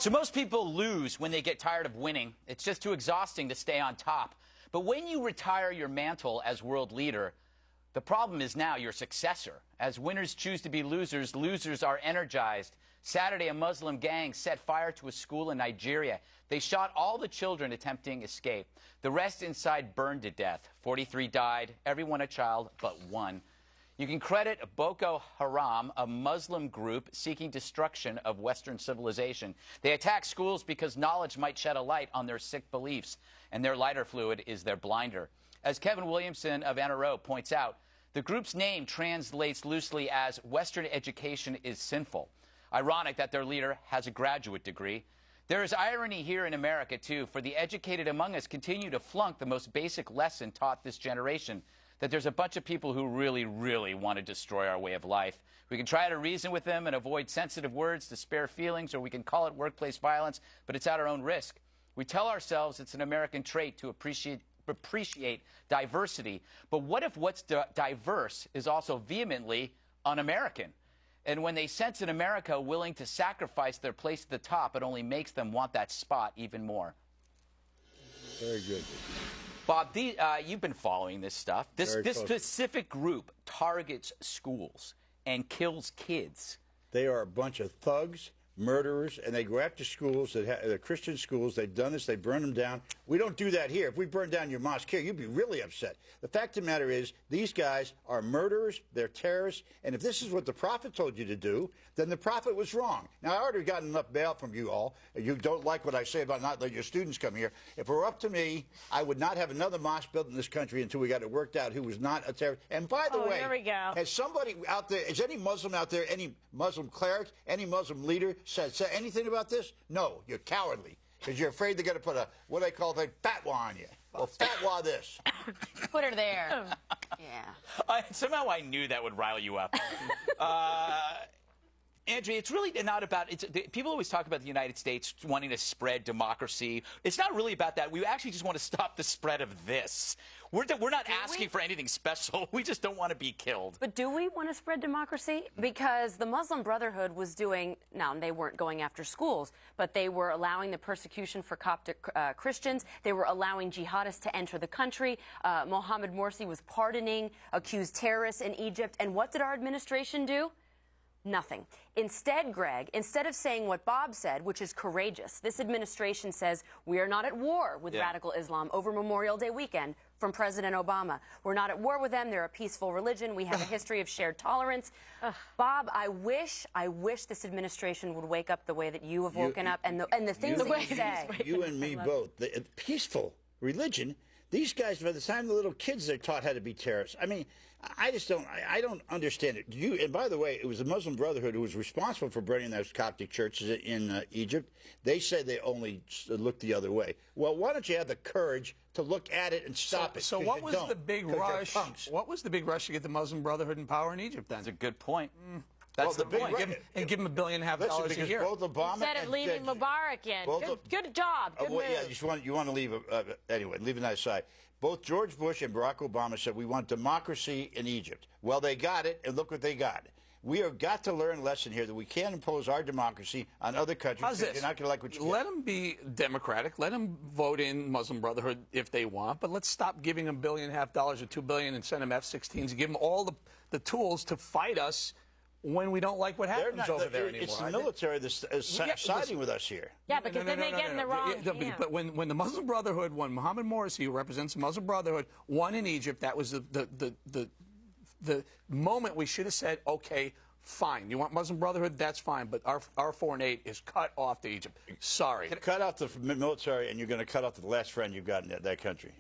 So most people lose when they get tired of winning. It's just too exhausting to stay on top. But when you retire your mantle as world leader, the problem is now your successor. As winners choose to be losers, losers are energized. Saturday, a Muslim gang set fire to a school in Nigeria. They shot all the children attempting escape. The rest inside burned to death. 43 died, everyone a child but one. You can credit Boko Haram, a Muslim group seeking destruction of Western civilization. They attack schools because knowledge might shed a light on their sick beliefs, and their lighter fluid is their blinder. As Kevin Williamson of NRO points out, the group's name translates loosely as Western education is sinful. Ironic that their leader has a graduate degree. There is irony here in America, too, for the educated among us continue to flunk the most basic lesson taught this generation, that there's a bunch of people who really, really want to destroy our way of life. We can try to reason with them and avoid sensitive words to spare feelings, or we can call it workplace violence, but it's at our own risk. We tell ourselves it's an American trait to appreciate diversity, but what if what's diverse is also vehemently un-American? And when they sense an America willing to sacrifice their place at the top, it only makes them want that spot even more. Very good. Bob, you've been following this stuff. This specific group targets schools and kills kids. They are a bunch of thugs, murderers, and they go after schools, they're Christian schools. They've done this. They burn them down. We don't do that here. If we burn down your mosque here, you'd be really upset. The fact of the matter is, these guys are murderers. They're terrorists. And if this is what the prophet told you to do, then the prophet was wrong. Now, I already got enough bail from you all. You don't like what I say about not letting your students come here. If it were up to me, I would not have another mosque built in this country until we got it worked out who was not a terrorist. And by the way, here we go. has somebody out there, is any Muslim out there, any Muslim cleric, any Muslim leader said anything about this? No, you're cowardly because you're afraid they're going to put a, what I call, fatwa on you. Well, fatwa this. Put her there. Yeah. Somehow I knew that would rile you up. Andrea, it's really not about, people always talk about the United States wanting to spread democracy. It's not really about that. We actually just want to stop the spread of this. We're not asking for anything special. We just don't want to be killed. But do we want to spread democracy? Because the Muslim Brotherhood was doing, now they weren't going after schools, but they were allowing the persecution for Coptic Christians. They were allowing jihadists to enter the country. Mohammed Morsi was pardoning accused terrorists in Egypt. And what did our administration do? Nothing. Instead, Greg, instead of saying what Bob said, which is courageous, this administration says we are not at war with radical Islam over Memorial Day weekend from President Obama. We're not at war with them. They're a peaceful religion. We have a history of shared tolerance. Bob, I wish this administration would wake up the way that you have woken up and the things that you say. You and me both. The peaceful religion. These guys, by the time the little kids, they're taught how to be terrorists. I mean, I just don't. I don't understand it. And by the way, it was the Muslim Brotherhood who was responsible for burning those Coptic churches in Egypt. They said they only looked the other way. Well, why don't you have the courage to look at it and stop it? So what was the big rush? What was the big rush to get the Muslim Brotherhood in power in Egypt then? That's a good point. That's the point. And give them $1.5 billion a year. Both Obama Instead of leaving Mubarak in. Good job. Good move. Yeah, you want to leave anyway. Leaving that aside, both George Bush and Barack Obama said we want democracy in Egypt. Well, they got it, and look what they got. We have got to learn a lesson here that we can't impose our democracy on other countries. How's this? You're not going to like what you Let them be democratic. Let them vote in Muslim Brotherhood if they want. But let's stop giving them $1.5 billion or $2 billion and send them F-16s. Give them all the tools to fight us when we don't like what happens over there anymore. It's the military that's siding with us here. Yeah, because then they get in the wrong camp. But when the Muslim Brotherhood, when Mohammed Morsi, who represents the Muslim Brotherhood, won in Egypt, that was the moment we should have said, okay, fine. You want Muslim Brotherhood? That's fine. But our foreign aid is cut off to Egypt. Sorry. Cut off the military, and you're going to cut off the last friend you've got in that country.